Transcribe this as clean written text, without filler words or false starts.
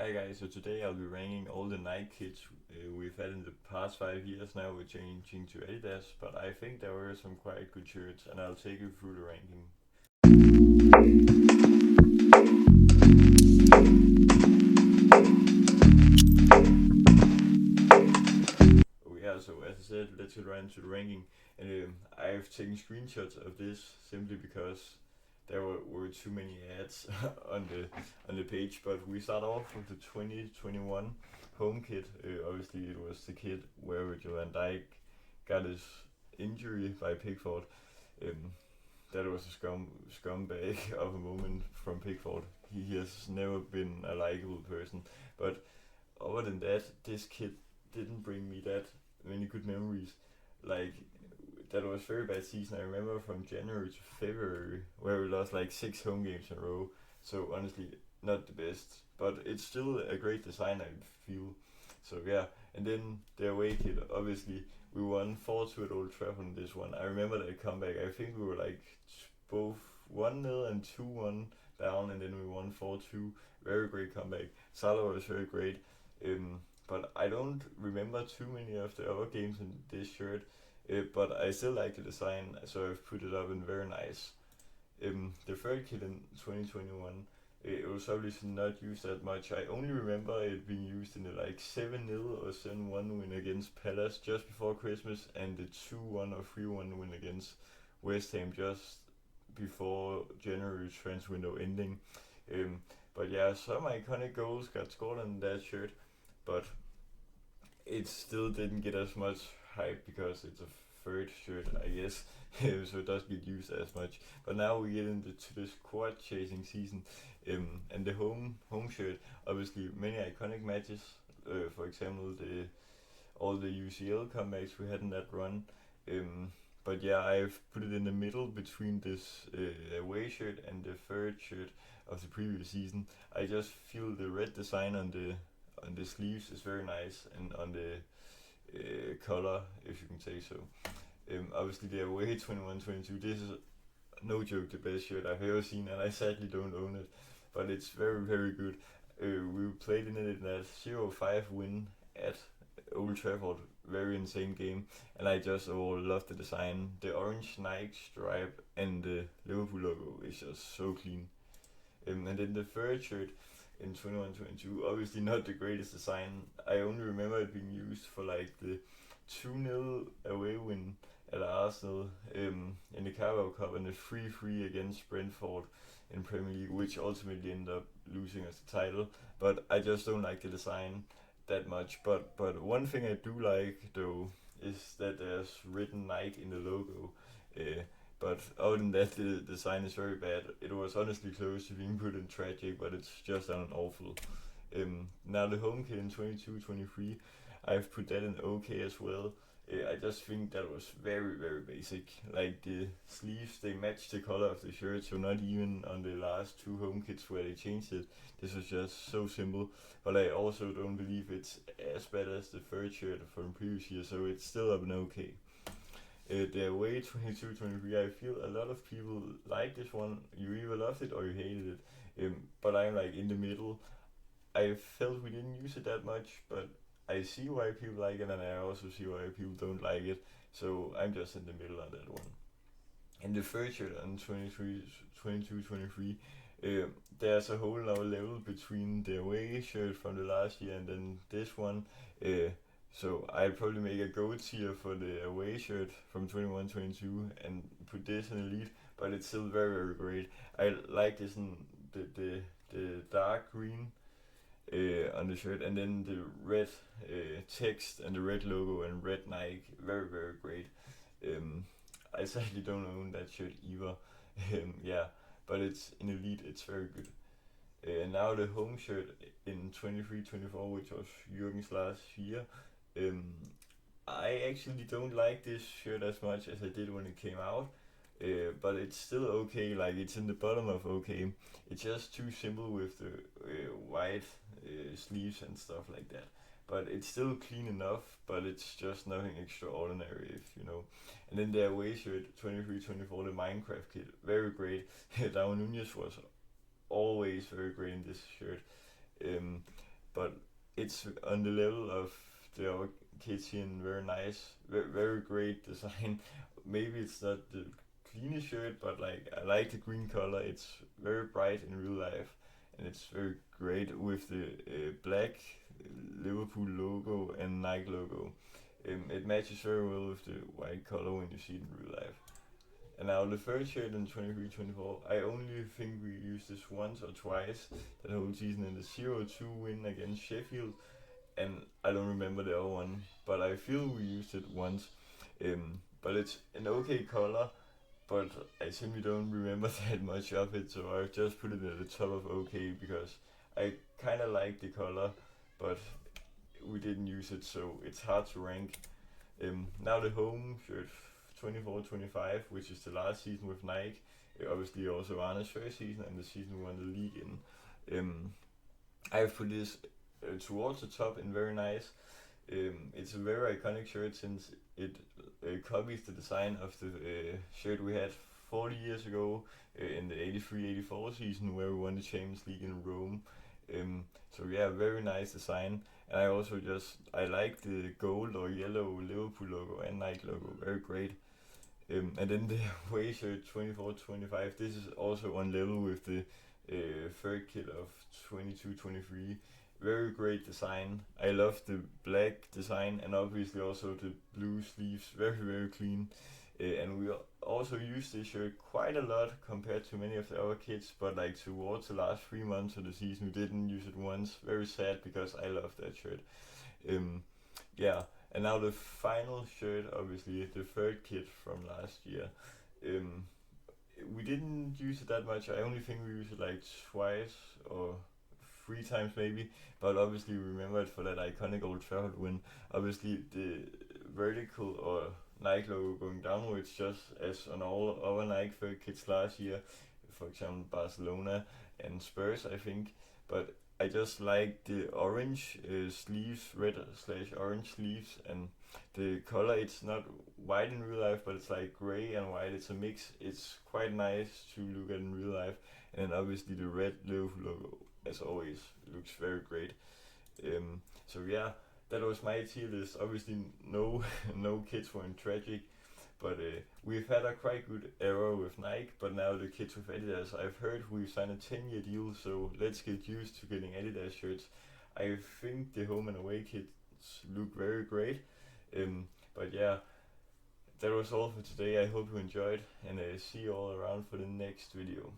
Hi guys, so today I'll be ranking all the Nike kits we've had in the past 5 years. Now we're changing to Adidas, but I think there were some quite good shirts and I'll take you through the ranking. Oh yeah, so as I said, let's get right into the ranking. And I've taken screenshots of this simply because there were too many ads on the page. But we start off with the 2021 home kit. Obviously, it was the kit where Virgil van Dijk got his injury by Pickford. Um, that was a scumbag of a moment from Pickford. He has never been a likable person. But other than that, this kit didn't bring me that many good memories. Like that was very bad season. I remember from January to February where we lost like 6 home games in a row. So honestly, not the best, but it's still a great design. I feel. So yeah, and then the away kit. Obviously, we won 4-2 at Old Trafford in this one. I remember that comeback. I think we were like both 1-0 and 2-1 down, and then we won 4-2. Very great comeback. Salah was very great. But I don't remember too many of the other games in this shirt. But I still like the design, so I've put it up in very nice. The third kit in 2021, it was obviously not used that much. I only remember it being used in the like 7-0 or 7-1 win against Palace just before Christmas, and the 2-1 or 3-1 win against West Ham just before January transfer window ending. Um, but yeah, some iconic goals got scored on that shirt, but it still didn't get as much hype because it's a third shirt, I guess, so it doesn't get used as much. But now we get into the squad chasing season, and the home shirt. Obviously, many iconic matches. For example, the all the UCL comebacks we had in that run. But yeah, I've put it in the middle between this away shirt and the third shirt of the previous season. I just feel the red design on the sleeves is very nice, and on the color, if you can say so. Obviously, the away 21-22. This is no joke the best shirt I've ever seen, and I sadly don't own it, but it's very good. We played in it in that 0-5 win at Old Trafford, very insane game, and I just overall love the design. The orange Nike stripe and the Liverpool logo is just so clean. And then the third shirt in 21-22, obviously not the greatest design. I only remember it being used for like the 2-0 away win at Arsenal in the Carabao Cup, and the 3-3 against Brentford in Premier League, which ultimately ended up losing us the title. But I just don't like the design that much. But one thing I do like though is that there's written Nike in the logo. Uh, but other than that, the design is very bad. It was honestly close to being put in tragic, but it's just an awful. Now the home kit in 22-23, I've put that in okay as well. I just think that was very basic. Like the sleeves, they match the color of the shirt, so not even on the last two home kits where they changed it. This was just so simple. But I also don't believe it's as bad as the third shirt from previous year, so it's still up an okay. The away 22-23, I feel a lot of people like this one. You either loved it or you hated it. But I'm like in the middle. I felt we didn't use it that much, but I see why people like it, and I also see why people don't like it. So I'm just in the middle on that one. And the third shirt on 22-23, there's a whole other level between the away shirt from the last year and then this one. Uh, so I'd probably make a gold tier for the away shirt from 21-22 and put this in elite, but it's still very great. I like this in the dark green on the shirt, and then the red text and the red logo and red Nike, very great. Um, I sadly don't own that shirt either. Yeah, but it's in elite. It's very good. And now the home shirt in 23-24, which was Jurgen's last year. Um, I actually don't like this shirt as much as I did when it came out. But it's still okay. Like it's in the bottom of okay. It's just too simple with the white sleeves and stuff like that. But it's still clean enough. But it's just nothing extraordinary, if you know. And then the away shirt 23-24, the Minecraft kit, very great. Darwin Nunez was always very great in this shirt. Um, it's on the level of the other kitchen. Very nice, very great design. Maybe it's not the cleanest shirt, but like I like the green color. It's very bright in real life, and it's very great with the black Liverpool logo and Nike logo. It matches very well with the white color when you see it in real life. And now the first shirt in 23-24, I only think we used this once or twice that whole season in the 0-2 win against Sheffield, and I don't remember the other one, but I feel we used it once. But it's an okay color, but I simply don't remember that much of it, so I just put it at the top of okay because I kind of like the color, but we didn't use it, so it's hard to rank. Now the home shirt 24-25, which is the last season with Nike, obviously also Arne's first season and the season we won the league in. I've put this towards the top and very nice. It's a very iconic shirt since it copies the design of the shirt we had 40 years ago in the 83-84 season where we won the Champions League in Rome. So yeah, very nice design. And I also I like the gold or yellow Liverpool logo and Nike logo, very great. And then the away shirt 24-25, this is also on level with the third kit of 22-23. Very great design. I love the black design and obviously also the blue sleeves, very clean. And we also use this shirt quite a lot compared to many of the other kits, but like towards the last 3 months of the season we didn't use it once. Very sad because I love that shirt. Yeah, and now the final shirt, obviously the third kit from last year. We didn't use it that much. I only think we used it like twice or 3 times maybe, but obviously remember it for that iconic Old Trafford win. Obviously the vertical or Nike logo going downwards just as on all other Nike third kits last year, for example Barcelona and Spurs I think, but I just like the orange sleeves, red slash orange sleeves, and the color. It's not white in real life, but it's like gray and white. It's a mix. It's quite nice to look at in real life, and obviously the red Liverpool logo, as always, looks very great. So yeah, that was my tier list. Obviously, no no kids were in tragic, but we've had a quite good era with Nike. But now the kids with Adidas, I've heard we've signed a 10-year deal, so let's get used to getting Adidas shirts. I think the home and away kits look very great. But yeah, that was all for today. I hope you enjoyed, and see you all around for the next video.